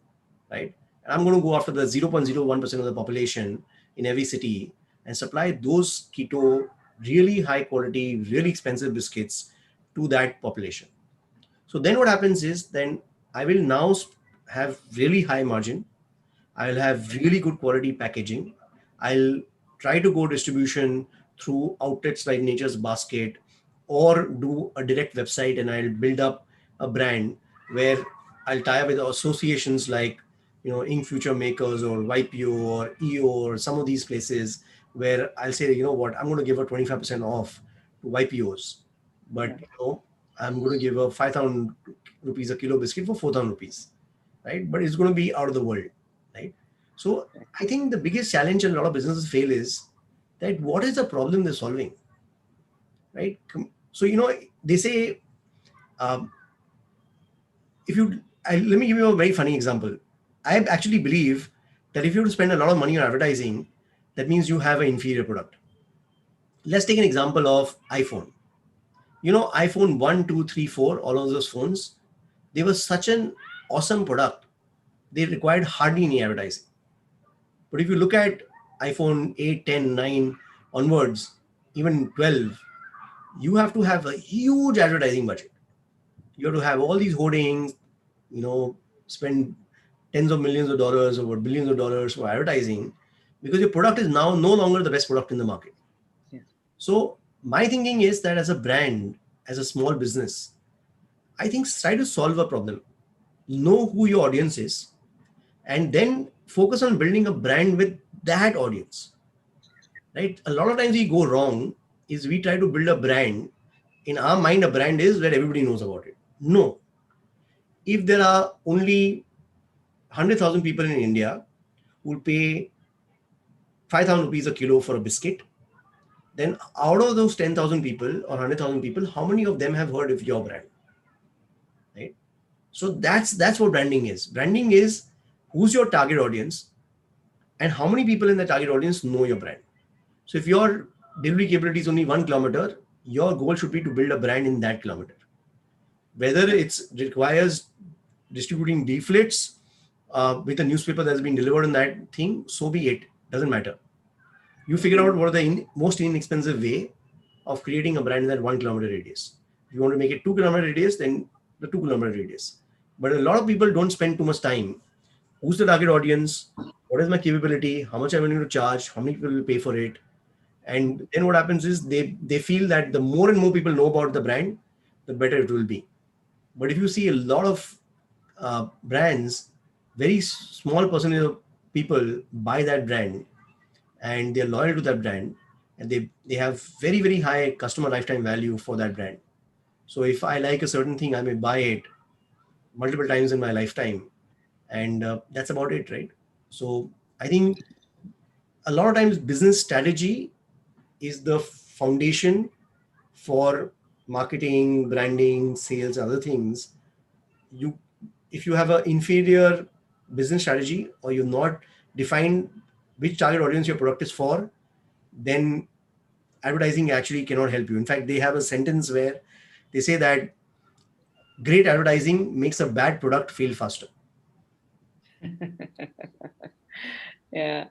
right? And I'm going to go after the 0.01% of the population in every city and supply those keto, really high quality, really expensive biscuits to that population. So then what happens is, then I will now have really high margin. I'll have really good quality packaging. I'll try to go distribution through outlets like Nature's Basket, or do a direct website, and I'll build up a brand where I'll tie up with associations like, In Future Makers or YPO or EO or some of these places, where I'll say, you know what, I'm going to give a 25% off to YPOs, but I'm going to give a 5,000 rupees a kilo biscuit for 4,000 rupees, right? But it's going to be out of the world, right? So I think the biggest challenge a lot of businesses fail is that what is the problem they're solving, right? So, they say, let me give you a very funny example. I actually believe that if you have to spend a lot of money on advertising, that means you have an inferior product. Let's take an example of iPhone. iPhone 1, 2, 3, 4, all of those phones, they were such an awesome product. They required hardly any advertising. But if you look at iPhone 8, 10, 9 onwards, even 12, you have to have a huge advertising budget. You have to have all these hoardings, spend tens of millions of dollars or billions of dollars for advertising, because your product is now no longer the best product in the market. Yeah. So my thinking is that as a brand, as a small business, I think try to solve a problem, know who your audience is, and then focus on building a brand with that audience, right? A lot of times we go wrong is we try to build a brand. In our mind, a brand is where everybody knows about it. No. If there are only 100,000 people in India who will pay 5,000 rupees a kilo for a biscuit, then out of those 10,000 people or 100,000 people, how many of them have heard of your brand, right? So that's what branding is. Branding is who's your target audience and how many people in the target audience know your brand. So if your delivery capability is only 1 kilometer, your goal should be to build a brand in that kilometer. Whether it requires distributing leaflets with a newspaper that's been delivered in that thing, so be it. Doesn't matter. You figure out what are the most inexpensive way of creating a brand in that 1 kilometer radius. If you want to make it 2 kilometer radius, then the 2 kilometer radius. But a lot of people don't spend too much time. Who's the target audience? What is my capability? How much I'm willing to charge? How many people will pay for it? And then what happens is they feel that the more and more people know about the brand, the better it will be. But if you see a lot of brands, very small percentage of people buy that brand and they're loyal to that brand, and they have very, very high customer lifetime value for that brand. So if I like a certain thing, I may buy it multiple times in my lifetime, and that's about it, right? So I think a lot of times business strategy is the foundation for marketing, branding, sales, other things. If you have an inferior business strategy, or you've not defined which target audience your product is for, then advertising actually cannot help you. In fact, they have a sentence where they say that great advertising makes a bad product fail faster. Yeah.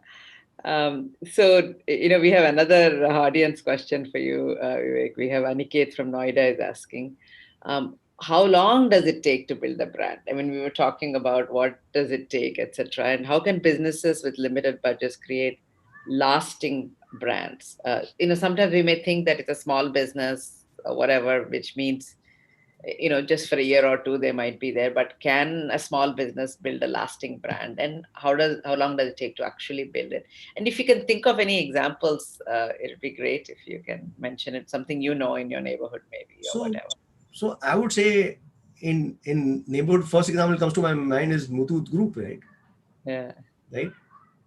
So, we have another audience question for you, Vivek. We have Aniket from Noida is asking, how long does it take to build a brand? I mean, we were talking about what does it take, etc. And how can businesses with limited budgets create lasting brands? Sometimes we may think that it's a small business or whatever, which means, just for a year or two, they might be there, but can a small business build a lasting brand? And how long does it take to actually build it? And if you can think of any examples, it'd be great if you can mention it, something in your neighborhood maybe, or whatever. So I would say in neighborhood, first example comes to my mind is Muthoot Group, right? Yeah. Right?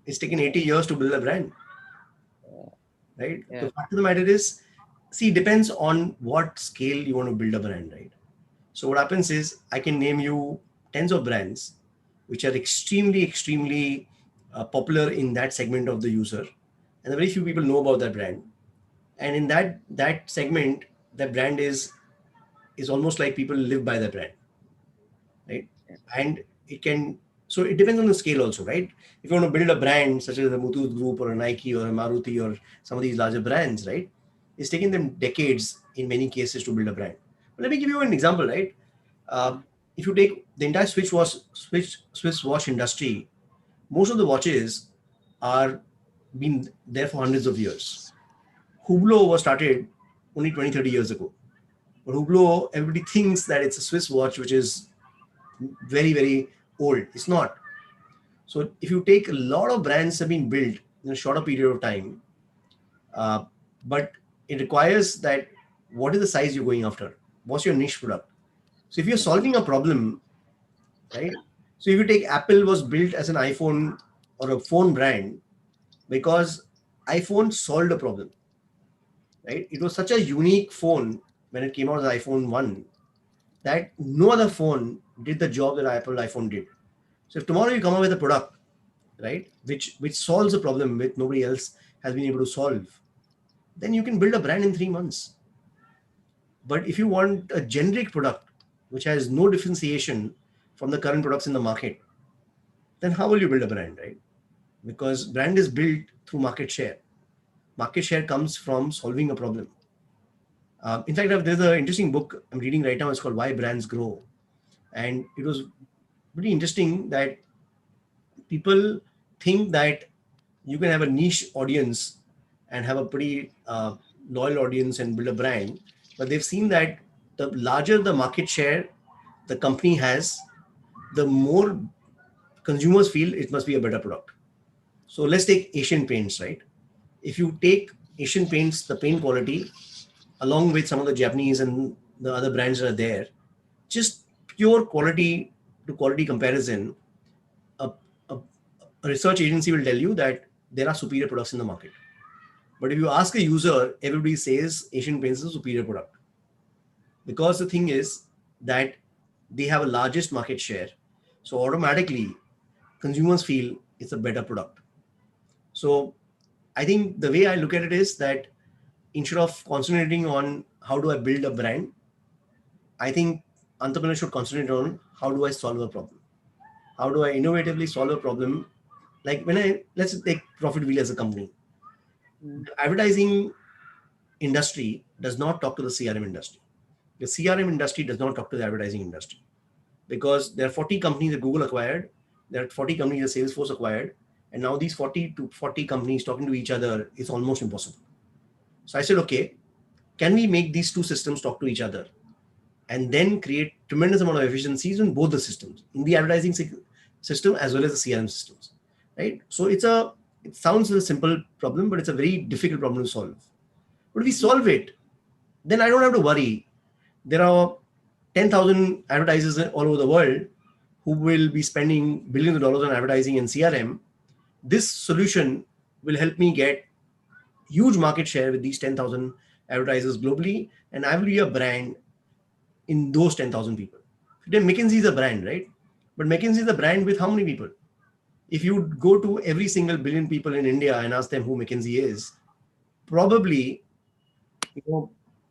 It's taken 80 years to build a brand. Right? Yeah. The fact of the matter is, it depends on what scale you want to build a brand, right? So what happens is, I can name you tens of brands, which are extremely popular in that segment of the user, and very few people know about that brand. And in that segment, that brand is almost like people live by that brand, right? And it can, so it depends on the scale also, right? If you want to build a brand such as the Muthoot Group or a Nike or a Maruti or some of these larger brands, right? It's taken them decades in many cases to build a brand. But let me give you an example, right? If you take the entire Swiss watch industry, most of the watches are been there for hundreds of years. Hublot was started only 20, 30 years ago. But Hublot, everybody thinks that it's a Swiss watch, which is very old. It's not. So if you take, a lot of brands have been built in a shorter period of time, uh, but it requires that what is the size you're going after? What's your niche product? So if you're solving a problem, right? So if you take, Apple was built as an iPhone or a phone brand because iPhone solved a problem, right? It was such a unique phone when it came out as iPhone 1 that no other phone did the job that Apple iPhone did. So if tomorrow you come up with a product, right, which solves a problem which nobody else has been able to solve, then you can build a brand in 3 months. But if you want a generic product which has no differentiation from the current products in the market, then how will you build a brand, right? Because brand is built through market share. Market share comes from solving a problem. In fact, there's an interesting book I'm reading right now. It's called Why Brands Grow. And it was pretty interesting that people think that you can have a niche audience and have a pretty loyal audience and build a brand. But they've seen that the larger the market share the company has, the more consumers feel it must be a better product. So let's take Asian Paints, right? If you take Asian Paints, the paint quality, along with some of the Japanese and the other brands that are there, just pure quality to quality comparison, a, a, a research agency will tell you that there are superior products in the market. But if you ask a user, everybody says Asian Paints is a superior product. Because the thing is that they have a largest market share. So automatically, consumers feel it's a better product. So I think the way I look at it is that instead of concentrating on how do I build a brand, I think entrepreneurs should concentrate on how do I solve a problem? How do I innovatively solve a problem? Like let's take Profit Wheel as a company. The advertising industry does not talk to the CRM industry. The CRM industry does not talk to the advertising industry because there are 40 companies that Google acquired. There are 40 companies that Salesforce acquired. And now these 40 companies talking to each other is almost impossible. So I said, okay, can we make these two systems talk to each other and then create tremendous amount of efficiencies in both the systems, in the advertising system as well as the CRM systems, right? So it sounds a simple problem, but it's a very difficult problem to solve. But if we solve it, then I don't have to worry. There are 10,000 advertisers all over the world who will be spending billions of dollars on advertising and CRM. This solution will help me get huge market share with these 10,000 advertisers globally, and I will be a brand in those 10,000 people. Then McKinsey is a brand, right? But McKinsey is a brand with how many people? If you go to every single billion people in India and ask them who McKinsey is, probably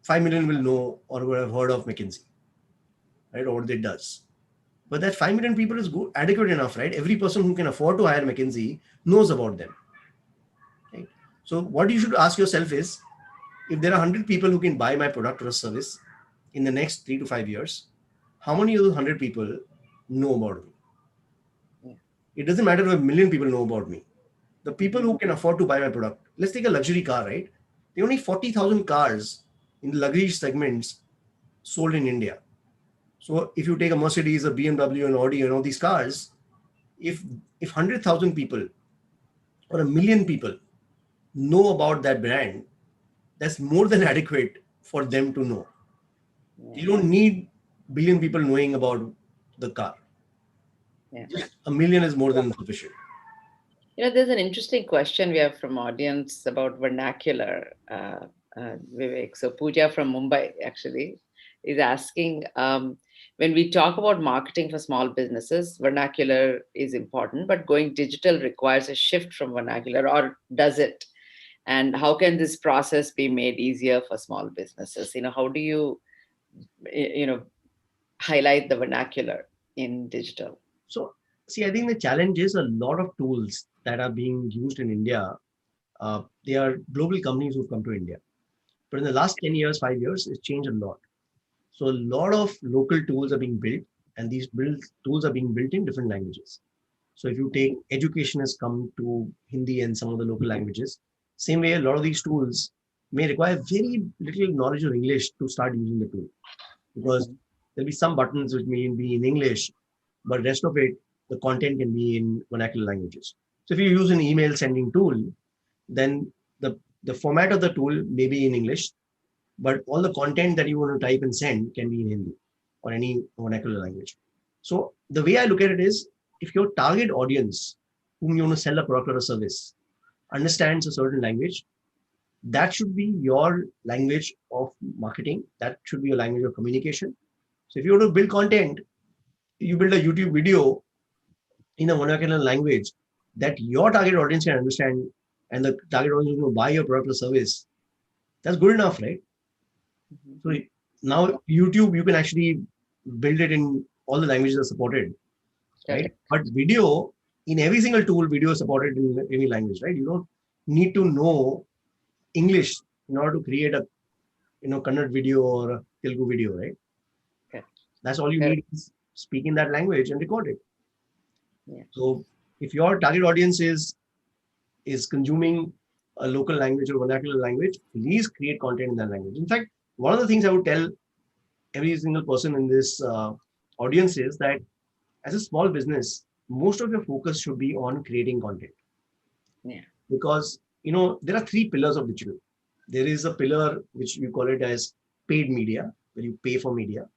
5 million will know or will have heard of McKinsey, right? Or what it does. But that 5 million people is adequate enough, right? Every person who can afford to hire McKinsey knows about them. Right? So what you should ask yourself is, if there are 100 people who can buy my product or a service in the next 3 to 5 years, how many of those 100 people know about me? Yeah. It doesn't matter if a million people know about me. The people who can afford to buy my product, let's take a luxury car, right? There are only 40,000 cars in the luxury segments sold in India. So if you take a Mercedes, a BMW, an Audi, and all these cars, if 100,000 people or a million people know about that brand, that's more than adequate for them to know. Yeah. You don't need billion people knowing about the car. Yeah. Just a million is more than sufficient. There's an interesting question we have from audience about vernacular, Vivek. So Pooja from Mumbai actually is asking, when we talk about marketing for small businesses, vernacular is important, but going digital requires a shift from vernacular, or does it? And how can this process be made easier for small businesses? How do you, highlight the vernacular in digital? So, see, I think the challenge is a lot of tools that are being used in India. They are global companies who've come to India. But in the last 10 years, 5 years, it's changed a lot. So a lot of local tools are being built, and these tools are being built in different languages. So if you take education has come to Hindi and some of the local languages, same way a lot of these tools may require very little knowledge of English to start using the tool, because Mhm. there'll be some buttons which may be in English, but rest of it, the content can be in vernacular languages. So if you use an email sending tool, then the format of the tool may be in English, but all the content that you want to type and send can be in Hindi or any vernacular language. So the way I look at it is, if your target audience whom you want to sell a product or a service understands a certain language, that should be your language of marketing. That should be your language of communication. So if you want to build content, you build a YouTube video in a vernacular language that your target audience can understand, and the target audience will buy your product or service. That's good enough, right? Mhm. So now YouTube, you can actually build it in all the languages that are supported, right? Correct. But video, in every single tool, video is supported in any language, right? You don't need to know English in order to create a Kannada video or a Telugu video, right? Correct. That's all you Correct. need is speak in that language and record it. Yeah. So if your target audience is consuming a local language or vernacular language, please create content in that language. In fact, one of the things I would tell every single person in this audience is that as a small business, most of your focus should be on creating content, Yeah. because there are three pillars of digital. There is a pillar which we call it as paid media, where you pay for media.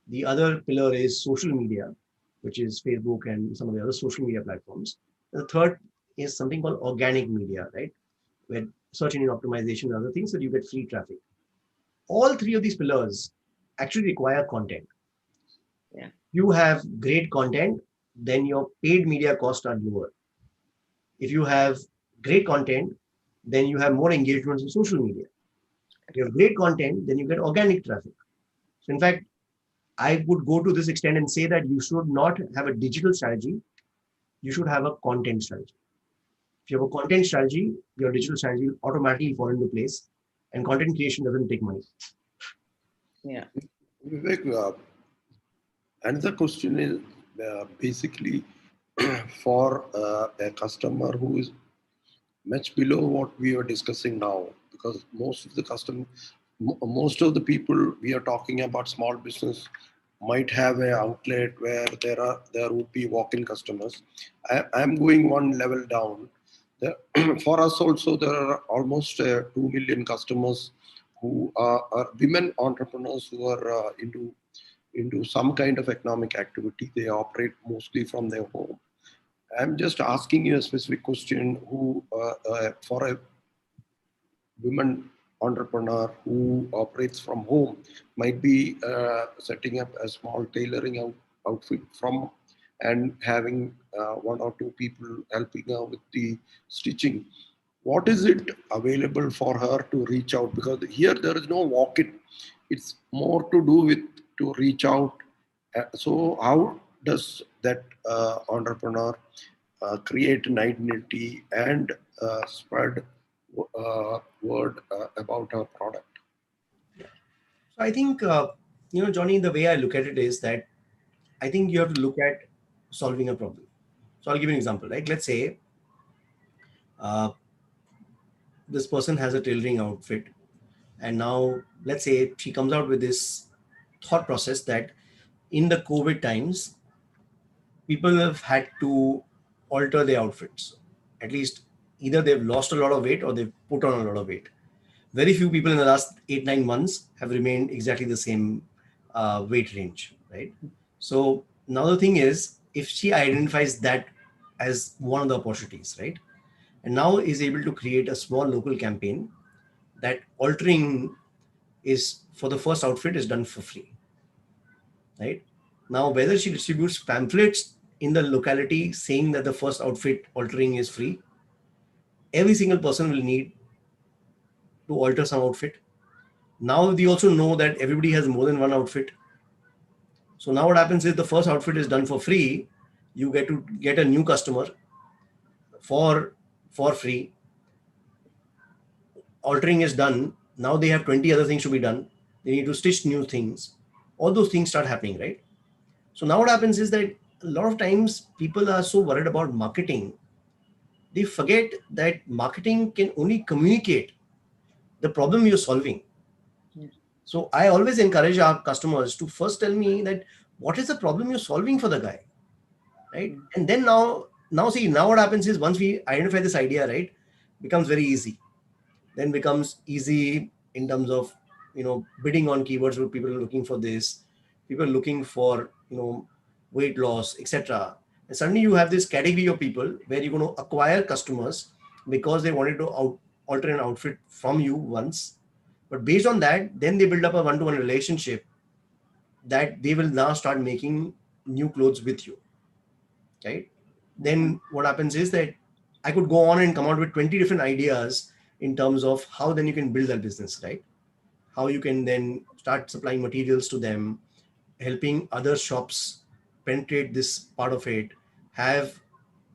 The other pillar is social media, which is Facebook and some of the other social media platforms. The third is something called organic media, right? Where search engine optimization and other things that you get free traffic. All three of these pillars actually require content. Yeah. You have great content, then your paid media costs are lower. If you have great content, then you have more engagements on social media. If you have great content, then you get organic traffic. So in fact, I would go to this extent and say that you should not have a digital strategy. You should have a content strategy. If you have a content strategy, your digital strategy will automatically fall into place, and content creation doesn't take money. Yeah. Vivek, another question is basically for a customer who is much below what we are discussing now, because most of the people we are talking about, small business, might have an outlet where there would be walk-in customers. I'm going one level down. For us also, there are almost 2 million customers who are women entrepreneurs who are into some kind of economic activity. They operate mostly from their home. I'm just asking you a specific question: for a women entrepreneur who operates from home, might be setting up a small tailoring outfit from, and having one or two people helping her with the stitching. What is it available for her to reach out? Because here there is no walk-in. It's more to do with to reach out. So how does that entrepreneur create an identity and spread word about our product? So I think, Johnny, the way I look at it is that I think you have to look at solving a problem. So I'll give you an example, right? Let's say uh, this person has a tailoring outfit, and now let's say she comes out with this thought process that in the COVID times, people have had to alter their outfits. At least either they've lost a lot of weight or they've put on a lot of weight. Very few people in the last 8-9 months have remained exactly the same weight range, right? So now the thing is, if she identifies that as one of the opportunities, right, and now is able to create a small local campaign that altering is for the first outfit is done for free, right? Now, whether she distributes pamphlets in the locality saying that the first outfit altering is free, every single person will need to alter some outfit. Now we also know that everybody has more than one outfit. So now what happens is the first outfit is done for free. You get to get a new customer for free. Altering is done. Now they have 20 other things to be done. They need to stitch new things. All those things start happening, right? So now what happens is that a lot of times people are so worried about marketing, they forget that marketing can only communicate the problem you're solving. Yeah. So I always encourage our customers to first tell me that what is the problem you're solving for the guy, right? And then now see, now what happens is once we identify this idea, right, becomes very easy. Then becomes easy in terms of bidding on keywords where people are looking for this, people are looking for weight loss, etc. And suddenly you have this category of people where you're going to acquire customers because they wanted to alter an outfit from you once, but based on that, then they build up a one-to-one relationship that they will now start making new clothes with you, right? Then what happens is that I could go on and come out with 20 different ideas in terms of how then you can build that business, right? How you can then start supplying materials to them, helping other shops penetrate this part of it, have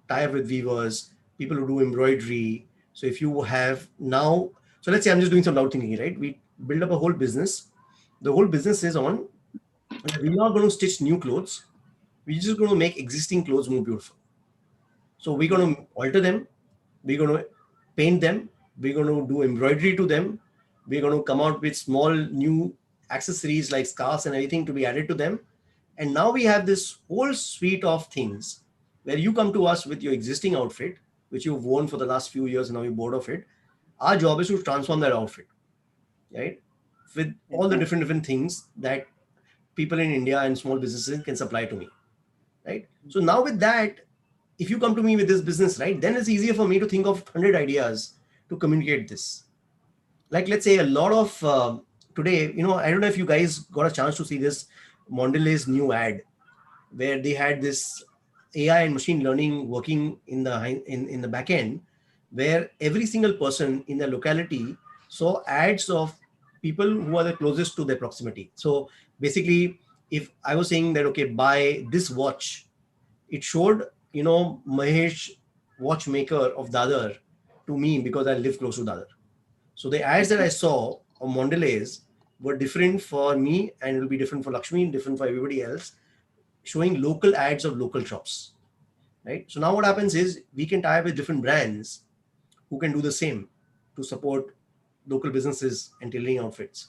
tie up with weavers, people who do embroidery. So if you have now, so let's say I'm just doing some loud thinking, right? We build up a whole business. The whole business is on, we're not going to stitch new clothes. We're just going to make existing clothes more beautiful. So we're going to alter them. We're going to paint them. We're going to do embroidery to them. We're going to come out with small new accessories like scarves and everything to be added to them. And now we have this whole suite of things where you come to us with your existing outfit, which you've worn for the last few years and now you're bored of it. Our job is to transform that outfit, right? With all the different things that people in India and small businesses can supply to me, right? So now with that, if you come to me with this business, right, then it's easier for me to think of 100 ideas to communicate this. Like, let's say a lot of today, I don't know if you guys got a chance to see this Mondelez new ad where they had this AI and machine learning working in the back end, where every single person in the locality saw ads of people who are the closest to their proximity. So basically, if I was saying that, okay, buy this watch, it showed, Mahesh, watchmaker of Dadar, to me because I live close to Dadar. So the ads that I saw of Mondelez were different for me and it will be different for Lakshmi, different for everybody else, showing local ads of local shops, right? So now what happens is we can tie up with different brands who can do the same to support local businesses and tailoring outfits.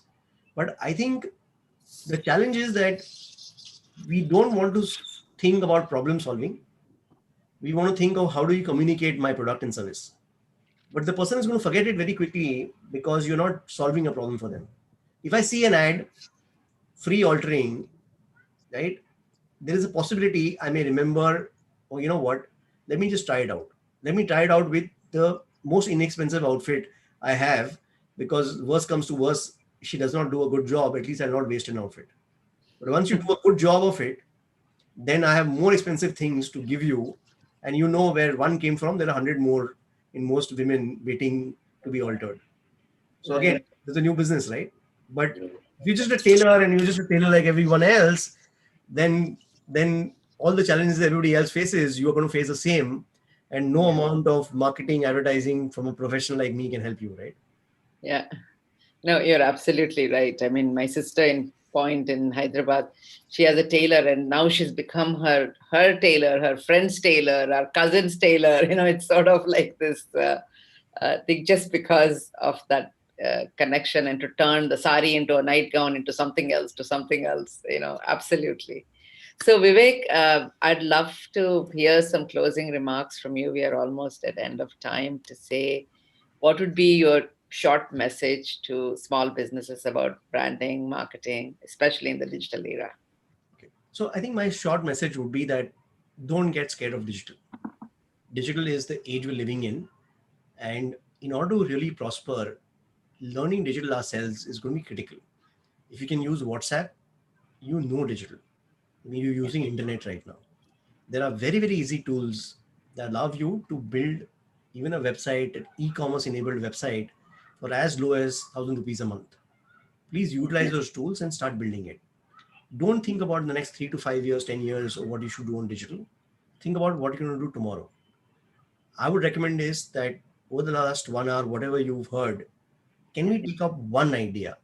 But I think the challenge is that we don't want to think about problem solving. We want to think of how do you communicate my product and service. But the person is going to forget it very quickly because you're not solving a problem for them. If I see an ad, free altering, right, there is a possibility I may remember, oh, you know what, let me just try it out. Let me try it out with the most inexpensive outfit I have, because worst comes to worst, she does not do a good job, at least I'll not waste an outfit. But once you do a good job of it, then I have more expensive things to give you, and where one came from, there are 100 more in most women waiting to be altered. So again, Right. there's a new business, right? But if you're just a tailor and you're just a tailor like everyone else, then all the challenges that everybody else faces, you're going to face the same, and no Yeah. amount of marketing, advertising from a professional like me can help you, right? Yeah. No, you're absolutely right. I mean, my sister in Point in Hyderabad, she has a tailor, and now she's become her tailor, her friend's tailor, our cousin's tailor. It's sort of like this thing, just because of that connection, and to turn the sari into a nightgown, into something else, to something else. Absolutely. So Vivek, I'd love to hear some closing remarks from you. We are almost at end of time to say, what would be your short message to small businesses about branding, marketing, especially in the digital era? Okay. So I think my short message would be that don't get scared of digital. Digital is the age we're living in, and in order to really prosper, learning digital ourselves is going to be critical. If you can use WhatsApp, digital. you're using internet right now. There are very, very easy tools that allow you to build even a website, an e-commerce enabled website for as low as 1,000 rupees a month. Please utilize those tools and start building it. Don't think about the next 3 to 5 years, 10 years, or what you should do on digital. Think about what you're going to do tomorrow. I would recommend is that over the last 1 hour, whatever you've heard, can we take up one idea,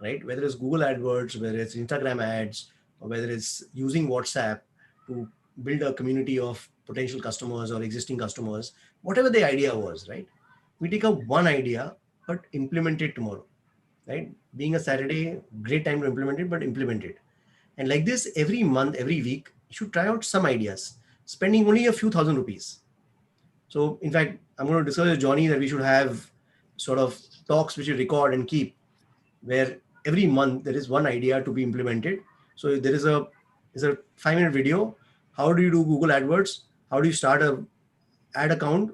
right? Whether it's Google AdWords, whether it's Instagram ads, or whether it's using WhatsApp to build a community of potential customers or existing customers, whatever the idea was, right? We take up one idea, but implement it tomorrow, right? Being a Saturday, great time to implement it, but implement it. And like this, every month, every week, you should try out some ideas, spending only a few thousand rupees. So, in fact, I'm going to discuss with Johnny that we should have sort of talks which you record and keep, where every month there is one idea to be implemented. So there is a 5 minute video. How do you do Google AdWords? How do you start a ad account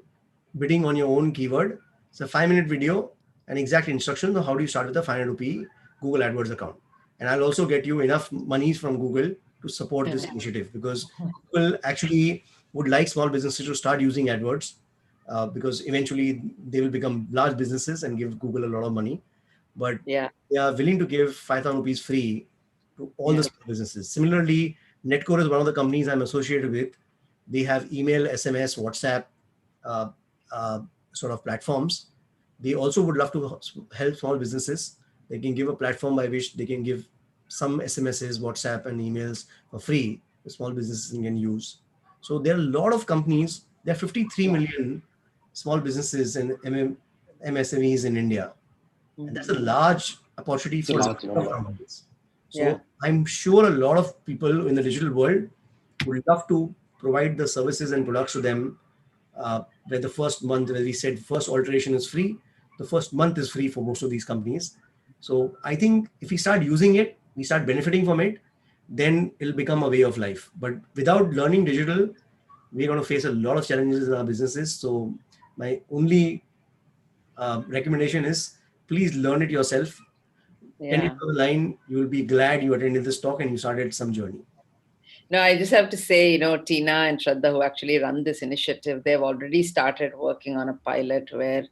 bidding on your own keyword? It's a 5 minute video and exact instructions on how do you start with a 500 rupee Google AdWords account. And I'll also get you enough monies from Google to support this initiative, because Google actually would like small businesses to start using AdWords, because eventually they will become large businesses and give Google a lot of money. But Yeah. they are willing to give 5,000 rupees free to all the Yeah. small businesses. Similarly, Netcore is one of the companies I'm associated with. They have email, SMS, WhatsApp uh, uh, sort of platforms. They also would love to help small businesses. They can give a platform by which they can give some SMSs, WhatsApp, and emails for free. The small businesses can use. So there are a lot of companies. There are 53 million small businesses and MSMEs in India, and that's a large opportunity It's a for large lot of number. companies. Yeah. So I'm sure a lot of people in the digital world would love to provide the services and products to them, where the first month, where we said first alteration is free, the first month is free for most of these companies. So I think if we start using it, we start benefiting from it, then it'll become a way of life. But without learning digital, we're going to face a lot of challenges in our businesses. So my only recommendation is, please learn it yourself. 10 years Yeah. down the line, you will be glad you attended this talk and you started some journey. No, I just have to say, Tina and Shraddha, who actually run this initiative, they've already started working on a pilot where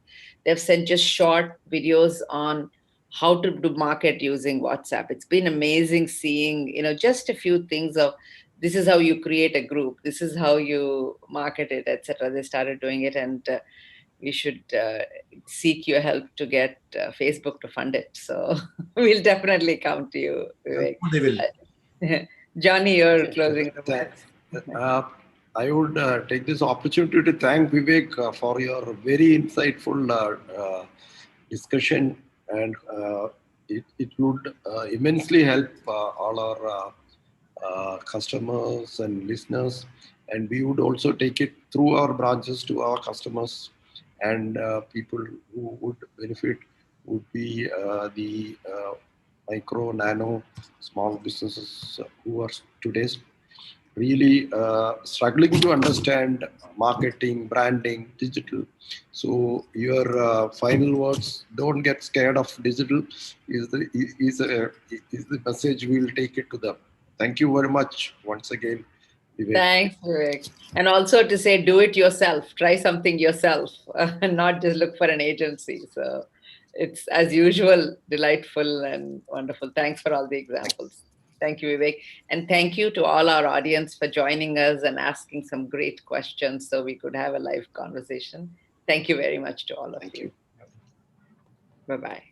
they've sent just short videos on how to do market using WhatsApp. It's been amazing seeing, just a few things of this is how you create a group, this is how you market it, etc. They started doing it, and we should seek your help to get Facebook to fund it. So we'll definitely come to you, I'm Vivek. sure they will. Johnny, your Okay. closing Thank- remarks. I would take this opportunity to thank Vivek for your very insightful discussion, and it would immensely help all our customers and listeners, and we would also take it through our branches to our customers, and people who would benefit would be the micro, nano, small businesses who are today's really struggling to understand marketing, branding, digital. So your final words, don't get scared of digital, is the message we will take it to them. Thank you very much once again, Vivek. Thanks, Vivek. And also to say, do it yourself. Try something yourself, and not just look for an agency. So it's, as usual, delightful and wonderful. Thanks for all the examples. Thank you, Vivek. And thank you to all our audience for joining us and asking some great questions so we could have a live conversation. Thank you very much to all of Thank you. you. Bye-bye.